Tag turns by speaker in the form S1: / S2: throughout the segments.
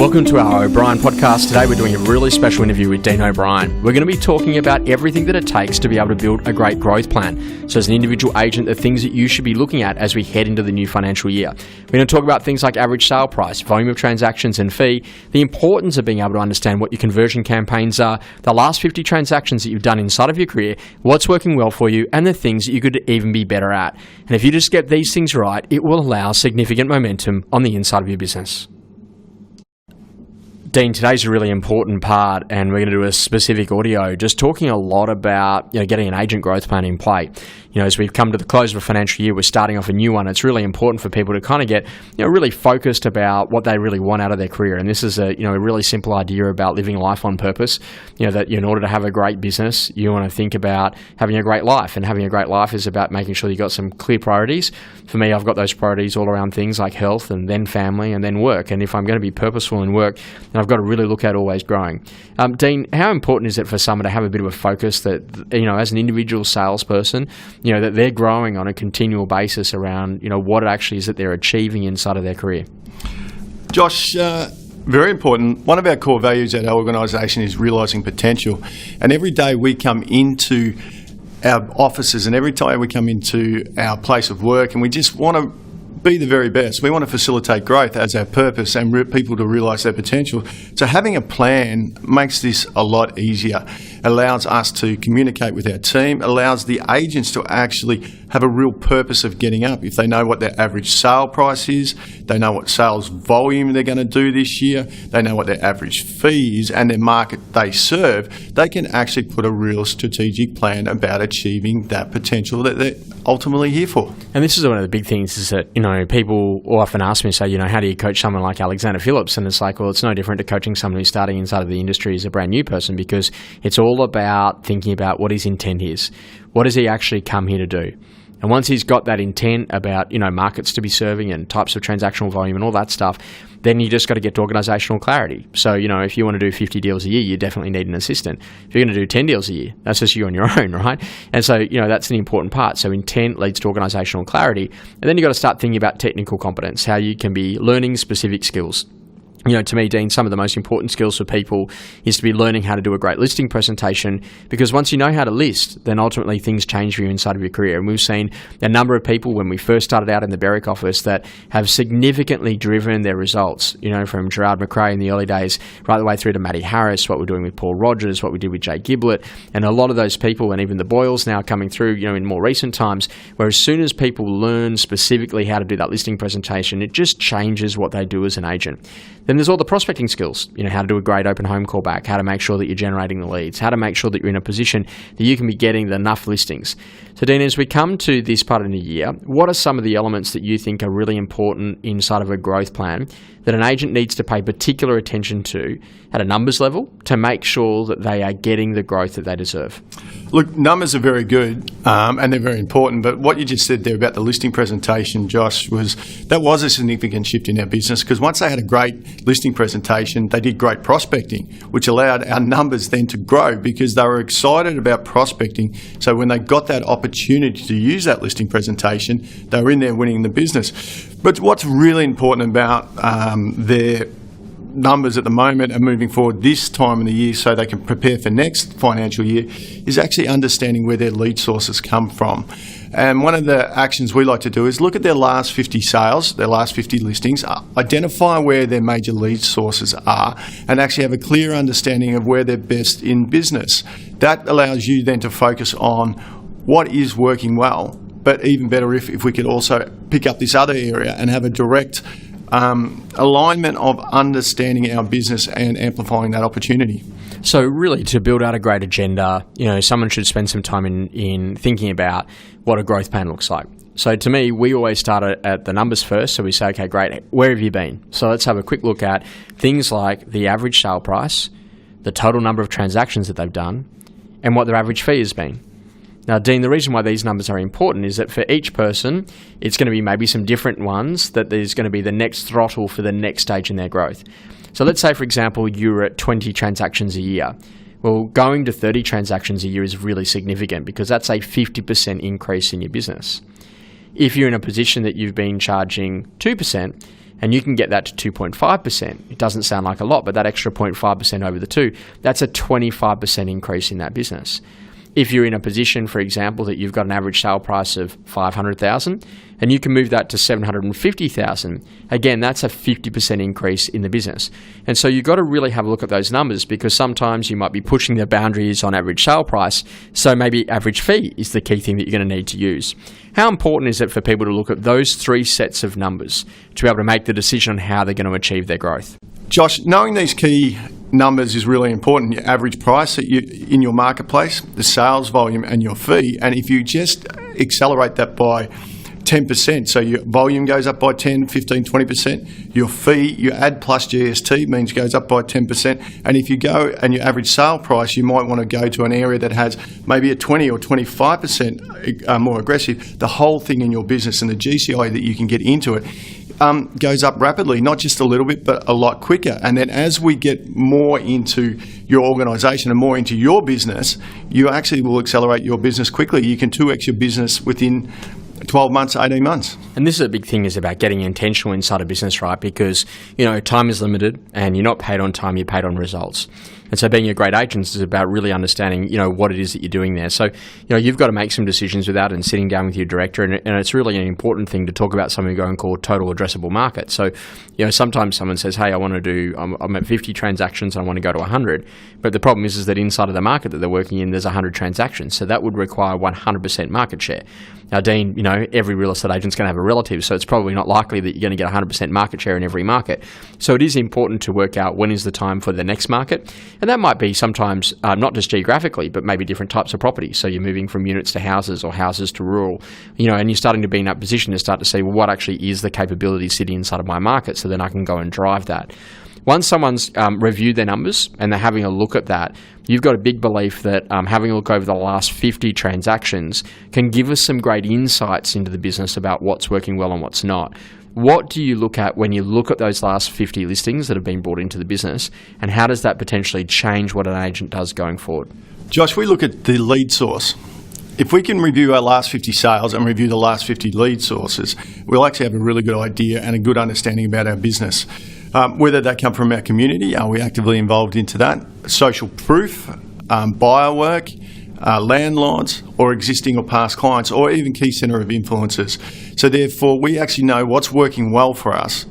S1: Welcome to our OBrien podcast. Today we're doing a really special interview with Dean OBrien. We're going to be talking about everything that it takes to be able to build a great growth plan. So as an individual agent, the things that you should be looking at as we head into the new financial year. We're going to talk about things like average sale price, volume of transactions and fee, the importance of being able to understand what your conversion campaigns are, the last 50 transactions that you've done inside of your career, what's working well for you, and the things that you could even be better at. And if you just get these things right, it will allow significant momentum on the inside of your business. Dean, today's a really important part, and we're going to do a specific audio just talking a lot about getting an agent growth plan in play. As we've come to the close of a financial year, we're starting off a new one. It's really important for people to kind of get really focused about what they really want out of their career. And this is a really simple idea about living life on purpose. That in order to have a great business, you want to think about having a great life, and having a great life is about making sure you've got some clear priorities. For me, I've got those priorities all around things like health, and then family, and then work. And if I'm going to be purposeful in work, then I've got to really look at always growing. Dean, how important is it for someone to have a bit of a focus that, as an individual salesperson, that they're growing on a continual basis around, what it actually is that they're achieving inside of their career?
S2: Josh, very important. One of our core values at our organisation is realising potential. And every day we come into our offices and every time we come into our place of work, and we just want to be the very best. We want to facilitate growth as our purpose and people to realise their potential. So having a plan makes this a lot easier. Allows us to communicate with our team, allows the agents to actually have a real purpose of getting up. If they know what their average sale price is, they know what sales volume they're going to do this year, they know what their average fee is and their market they serve, they can actually put a real strategic plan about achieving that potential that they're ultimately here for.
S1: And this is one of the big things is that, people often ask me, say, how do you coach someone like Alexander Phillips? And it's like, well, it's no different to coaching someone who's starting inside of the industry as a brand new person, because it's all about thinking about what his intent is. What does he actually come here to do? And once he's got that intent about, markets to be serving and types of transactional volume and all that stuff, then you just got to get to organisational clarity. So, if you want to do 50 deals a year, you definitely need an assistant. If you're going to do 10 deals a year, that's just you on your own, right? And so, that's an important part. So intent leads to organisational clarity. And then you've got to start thinking about technical competence, how you can be learning specific skills. To me, Dean, some of the most important skills for people is to be learning how to do a great listing presentation, because once you know how to list, then ultimately things change for you inside of your career. And we've seen a number of people when we first started out in the Berwick office that have significantly driven their results, from Gerard McRae in the early days right the way through to Matty Harris, what we're doing with Paul Rogers, what we did with Jay Giblett, and a lot of those people, and even the Boyles now coming through, in more recent times, where as soon as people learn specifically how to do that listing presentation, it just changes what they do as an agent. Then there's all the prospecting skills, how to do a great open home callback, how to make sure that you're generating the leads, how to make sure that you're in a position that you can be getting enough listings. So Dean, as we come to this part of the year, what are some of the elements that you think are really important inside of a growth plan that an agent needs to pay particular attention to at a numbers level to make sure that they are getting the growth that they deserve?
S2: Look, numbers are very good and they're very important, but what you just said there about the listing presentation, Josh, was a significant shift in our business, because once they had a great listing presentation, they did great prospecting, which allowed our numbers then to grow because they were excited about prospecting. So when they got that opportunity to use that listing presentation, they were in there winning the business. But what's really important about their numbers at the moment and moving forward this time of the year so they can prepare for next financial year is actually understanding where their lead sources come from. And one of the actions we like to do is look at their last 50 sales, their last 50 listings, identify where their major lead sources are, and actually have a clear understanding of where they're best in business. That allows you then to focus on what is working well, but even better if we could also pick up this other area and have a direct alignment of understanding our business and amplifying that opportunity.
S1: So really, to build out a great agenda, someone should spend some time in thinking about what a growth plan looks like. So to me, we always start at the numbers first. So we say, okay, great, where have you been? So let's have a quick look at things like the average sale price, the total number of transactions that they've done, and what their average fee has been. Now, Dean, the reason why these numbers are important is that for each person, it's going to be maybe some different ones that there's going to be the next throttle for the next stage in their growth. So let's say, for example, you're at 20 transactions a year. Well, going to 30 transactions a year is really significant because that's a 50% increase in your business. If you're in a position that you've been charging 2%, and you can get that to 2.5%. It doesn't sound like a lot, but that extra 0.5% over the two, that's a 25% increase in that business. If you're in a position, for example, that you've got an average sale price of $500,000 and you can move that to $750,000, again, that's a 50% increase in the business. And so you've got to really have a look at those numbers, because sometimes you might be pushing the boundaries on average sale price, so maybe average fee is the key thing that you're going to need to use. How important is it for people to look at those three sets of numbers to be able to make the decision on how they're going to achieve their growth?
S2: Josh, knowing these key numbers is really important. Your average price in your marketplace, the sales volume, and your fee. And if you just accelerate that by 10%, so your volume goes up by 10, 15, 20%, your fee, you add plus GST, means goes up by 10%. And if you go and your average sale price, you might want to go to an area that has maybe a 20 or 25% more aggressive. The whole thing in your business and the GCI that you can get into it goes up rapidly, not just a little bit, but a lot quicker. And then as we get more into your organisation and more into your business, you actually will accelerate your business quickly. You can 2x your business within 12 months, 18 months.
S1: And this is a big thing, is about getting intentional inside a business, right? Because, time is limited and you're not paid on time, you're paid on results. And so being a great agent is about really understanding, what it is that you're doing there. So, you've got to make some decisions with that and sitting down with your director. And it's really an important thing to talk about something going called total addressable market. So, sometimes someone says, hey, I'm at 50 transactions and I want to go to 100. But the problem is that inside of the market that they're working in, there's 100 transactions. So that would require 100% market share. Now, Dean, every real estate agent's going to have a relative, so it's probably not likely that you're going to get 100% market share in every market. So it is important to work out when is the time for the next market. And that might be sometimes not just geographically, but maybe different types of property. So you're moving from units to houses or houses to rural, and you're starting to be in that position to start to say, well, what actually is the capability sitting inside of my market, so then I can go and drive that. Once someone's reviewed their numbers and they're having a look at that, you've got a big belief that having a look over the last 50 transactions can give us some great insights into the business about what's working well and what's not. What do you look at when you look at those last 50 listings that have been brought into the business, and how does that potentially change what an agent does going forward?
S2: Josh, we look at the lead source. If we can review our last 50 sales and review the last 50 lead sources, we'll actually have a really good idea and a good understanding about our business. Whether that come from our community, are we actively involved into that? Social proof, buyer work, landlords, or existing or past clients, or even key centre of influences. So therefore, we actually know what's working well for us.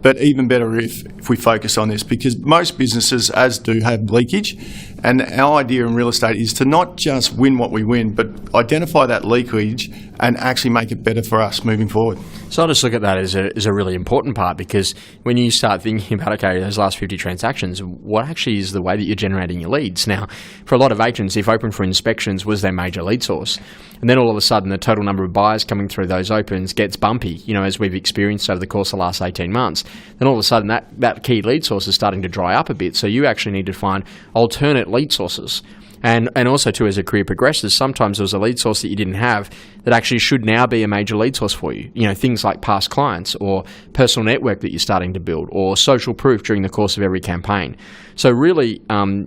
S2: But even better if we focus on this, because most businesses, as do, have leakage. And our idea in real estate is to not just win what we win, but identify that leakage and actually make it better for us moving forward.
S1: So I just look at that as a really important part, because when you start thinking about, okay, those last 50 transactions, what actually is the way that you're generating your leads? Now, for a lot of agents, if Open for Inspections was their major lead source, and then all of a sudden the total number of buyers coming through those opens gets bumpy, as we've experienced over the course of the last 18 months, then all of a sudden that key lead source is starting to dry up a bit. So you actually need to find alternate lead sources. And also, too, as a career progresses, sometimes there was a lead source that you didn't have that actually should now be a major lead source for you. Things like past clients or personal network that you're starting to build, or social proof during the course of every campaign. So really,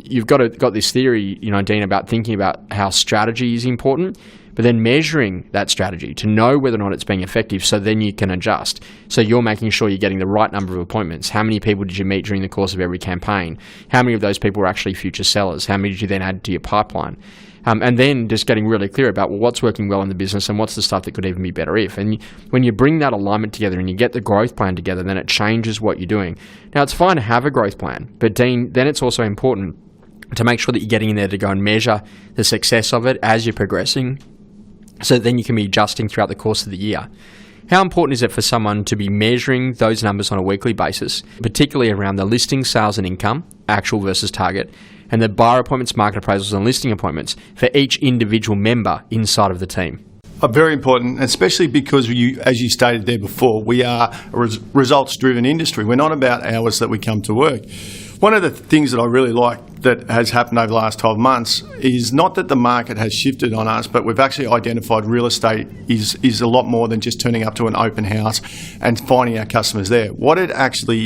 S1: you've got this theory, Dean, about thinking about how strategy is important, but then measuring that strategy to know whether or not it's being effective, so then you can adjust. So you're making sure you're getting the right number of appointments. How many people did you meet during the course of every campaign? How many of those people were actually future sellers? How many did you then add to your pipeline? And then just getting really clear about, well, what's working well in the business and what's the stuff that could even be better if. And when you bring that alignment together and you get the growth plan together, then it changes what you're doing. Now, it's fine to have a growth plan, but Dean, then it's also important to make sure that you're getting in there to go and measure the success of it as you're progressing, so then you can be adjusting throughout the course of the year. How important is it for someone to be measuring those numbers on a weekly basis, particularly around the listing, sales and income, actual versus target, and the buyer appointments, market appraisals and listing appointments for each individual member inside of the team?
S2: Very important, especially because as you stated there before, we are a results-driven industry. We're not about hours that we come to work. One of the things that I really like that has happened over the last 12 months is not that the market has shifted on us, but we've actually identified real estate is a lot more than just turning up to an open house and finding our customers there. What it actually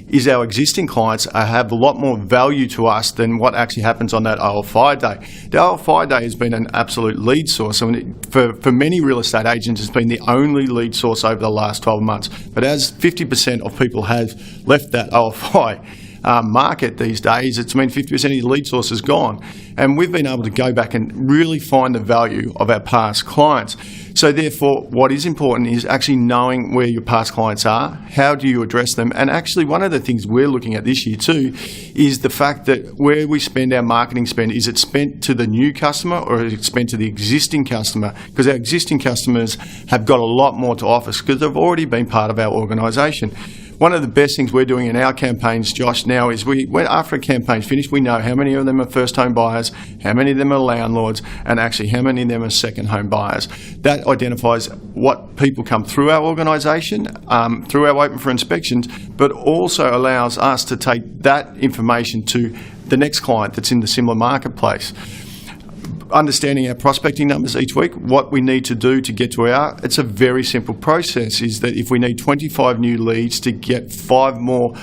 S2: is our existing clients have a lot more value to us than what actually happens on that OFI day. The OFI day has been an absolute lead source. I mean, for many real estate agents, it's been the only lead source over the last 12 months. But as 50% of people have left that OFI market these days, it's mean 50% of your lead source is gone. And we've been able to go back and really find the value of our past clients. So therefore, what is important is actually knowing where your past clients are, how do you address them, and actually one of the things we're looking at this year too is the fact that where we spend our marketing spend, is it spent to the new customer or is it spent to the existing customer? Because our existing customers have got a lot more to offer because they've already been part of our organisation. One of the best things we're doing in our campaigns, Josh, now is after a campaign's finished, we know how many of them are first home buyers, how many of them are landlords, and actually how many of them are second home buyers. That identifies what people come through our organisation, through our open for inspections, but also allows us to take that information to the next client that's in the similar marketplace. Understanding our prospecting numbers each week, what we need to do to get to it's a very simple process, is that if we need 25 new leads to get 5 more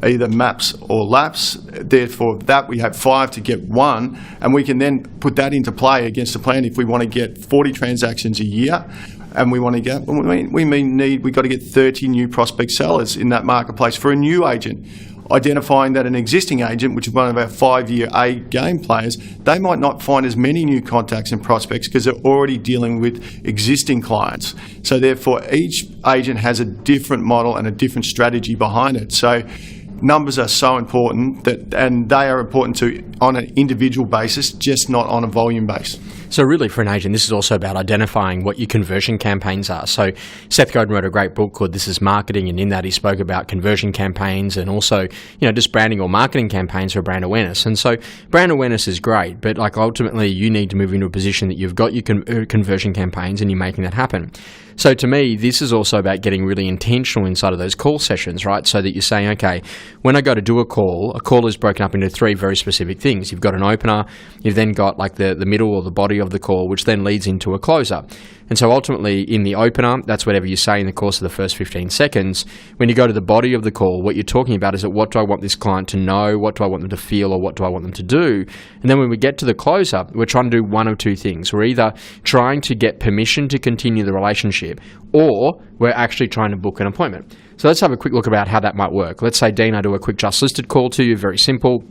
S2: either maps or laps, therefore that we have 5 to get 1, and we can then put that into play against the plan. If we want to get 40 transactions a year, and we want to get, we've got to get 30 new prospect sellers in that marketplace for a new agent. Identifying that an existing agent, which is one of our 5-year A game players, they might not find as many new contacts and prospects because they're already dealing with existing clients. So therefore, each agent has a different model and a different strategy behind it. So numbers are so important, and they are important on an individual basis, just not on a volume base.
S1: So really for an agent, this is also about identifying what your conversion campaigns are. So Seth Godin wrote a great book called This Is Marketing, and in that he spoke about conversion campaigns and also, just branding or marketing campaigns for brand awareness. And so brand awareness is great, but ultimately you need to move into a position that you've got your conversion campaigns and you're making that happen. So to me, this is also about getting really intentional inside of those call sessions, right? So that you're saying, okay, when I go to do a call is broken up into 3 very specific things. You've got an opener, you've then got the middle or the body of the call, which then leads into a closer. And so ultimately in the opener, that's whatever you say in the course of the first 15 seconds. When you go to the body of the call, what you're talking about is what do I want this client to know, what do I want them to feel, or what do I want them to do? And then when we get to the closer, we're trying to do one of 2 things. We're either trying to get permission to continue the relationship, or we're actually trying to book an appointment. So let's have a quick look about how that might work. Let's say, Dean, I do a quick just listed call to you, very simple.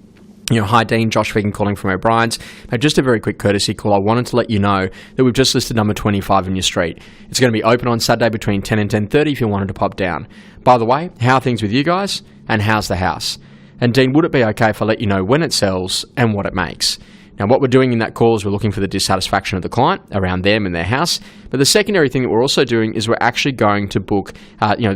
S1: Hi Dean, Josh Vegan calling from OBrien's. Just a very quick courtesy call. I wanted to let you know that we've just listed number 25 in your street. It's going to be open on Saturday between 10 and 10:30 if you wanted to pop down. By the way, how are things with you guys? And how's the house? And Dean, would it be okay if I let you know when it sells and what it makes? Now, what we're doing in that call is we're looking for the dissatisfaction of the client around them and their house. But the secondary thing that we're also doing is we're actually going to book,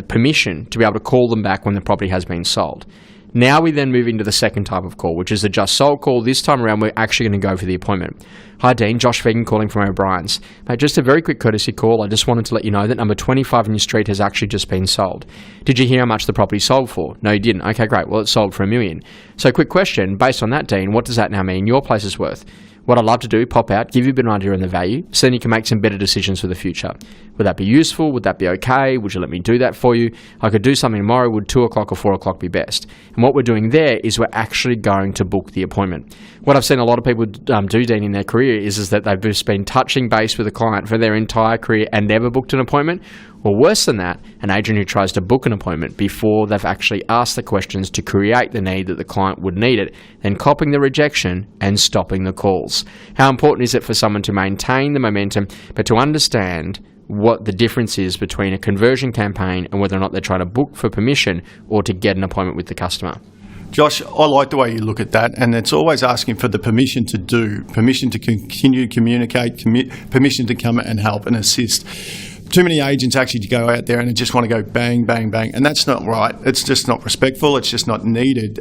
S1: permission to be able to call them back when the property has been sold. Now we then move into the second type of call, which is the just sold call. This time around, we're actually going to go for the appointment. Hi Dean, Josh Vegan calling from OBrien's. Just a very quick courtesy call. I just wanted to let you know that number 25 in your street has actually just been sold. Did you hear how much the property sold for? No, you didn't. Okay, great. Well, it sold for $1 million. So quick question, based on that, Dean, what does that now mean your place is worth? What I'd love to do, pop out, give you a bit of an idea on the value, so then you can make some better decisions for the future. Would that be useful? Would that be okay? Would you let me do that for you? I could do something tomorrow. Would 2 o'clock or 4 o'clock be best? And what we're doing there is we're actually going to book the appointment. What I've seen a lot of people do, Dean, in their career is that they've just been touching base with a client for their entire career and never booked an appointment. Or worse than that, an agent who tries to book an appointment before they've actually asked the questions to create the need that the client would need it, then copying the rejection and stopping the calls. How important is it for someone to maintain the momentum, but to understand what the difference is between a conversion campaign and whether or not they're trying to book for permission or to get an appointment with the customer?
S2: Josh, I like the way you look at that, and it's always asking for the permission to do, permission to continue to communicate, permission to come and help and assist. too many agents actually go out there and they just want to go bang, bang, bang, and that's not right. It's just not respectful. It's just not needed,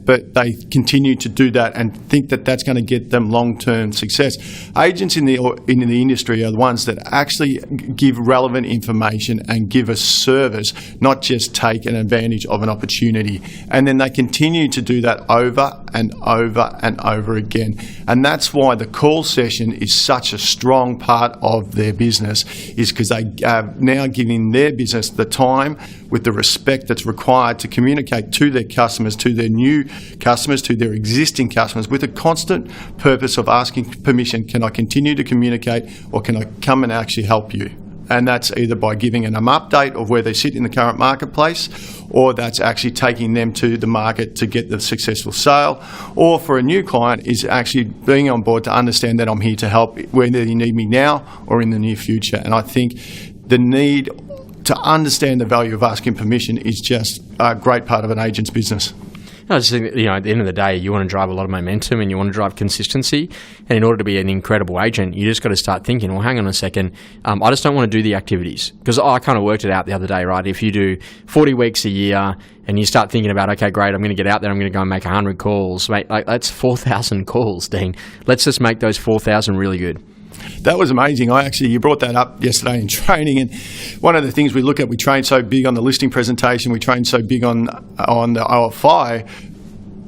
S2: but they continue to do that and think that that's going to get them long-term success. Agents in the industry are the ones that actually give relevant information and give a service, not just take an advantage of an opportunity. And then they continue to do that over and over and over again. And that's why the call session is such a strong part of their business, is because they are now giving their business the time with the respect that's required to communicate to their customers, to their new customers, to their existing customers, with a constant purpose of asking permission, can I continue to communicate or can I come and actually help you? And that's either by giving them an update of where they sit in the current marketplace, or that's actually taking them to the market to get the successful sale, or for a new client is actually being on board to understand that I'm here to help whether you need me now or in the near future. And I think the need to understand the value of asking permission is just a great part of an agent's business.
S1: I just think that, at the end of the day, you want to drive a lot of momentum and you want to drive consistency. And in order to be an incredible agent, you just got to start thinking, well, hang on a second, I just don't want to do the activities. Because I kind of worked it out the other day, right? If you do 40 weeks a year and you start thinking about, okay, great, I'm going to get out there, I'm going to go and make 100 calls. Mate, that's 4,000 calls, Dean. Let's just make those 4,000 really good.
S2: That was amazing. You brought that up yesterday in training, and one of the things we look at, we train so big on the listing presentation, we train so big on the OFI,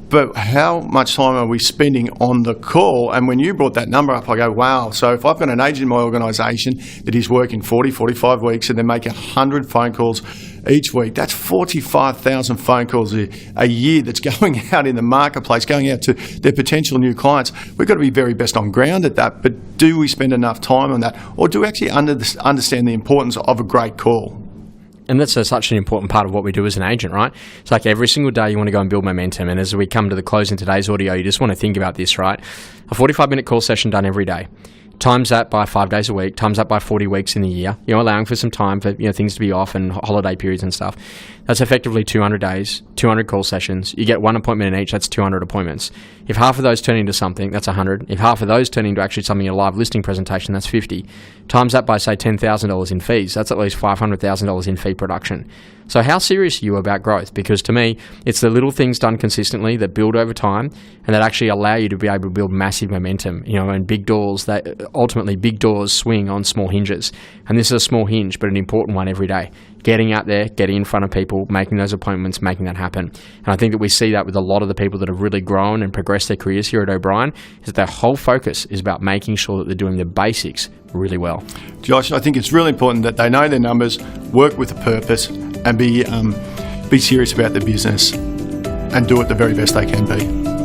S2: but how much time are we spending on the call? And when you brought that number up, I go, wow. So if I've got an agent in my organisation that is working 40, 45 weeks and they're making 100 phone calls each week, that's 45,000 phone calls a year that's going out in the marketplace, going out to their potential new clients. We've got to be very best on ground at that, but do we spend enough time on that? Or do we actually understand the importance of a great call?
S1: And that's such an important part of what we do as an agent, right? It's like every single day you want to go and build momentum. And as we come to the close in today's audio, you just want to think about this, right? A 45-minute call session done every day. Times that by 5 days a week, times that by 40 weeks in the year, allowing for some time for things to be off and holiday periods and stuff. That's effectively 200 days, 200 call sessions. You get one appointment in each, that's 200 appointments. If half of those turn into something, that's 100. If half of those turn into actually something, a live listing presentation, that's 50. Times that by, say, $10,000 in fees, that's at least $500,000 in fee production. So how serious are you about growth? Because to me, it's the little things done consistently that build over time and that actually allow you to be able to build massive momentum, and big doors big doors swing on small hinges. And this is a small hinge, but an important one every day. Getting out there, getting in front of people, making those appointments, making that happen. And I think that we see that with a lot of the people that have really grown and progressed their careers here at OBrien, is that their whole focus is about making sure that they're doing the basics really well.
S2: Josh, I think it's really important that they know their numbers, work with a purpose, and be serious about their business and do it the very best they can be.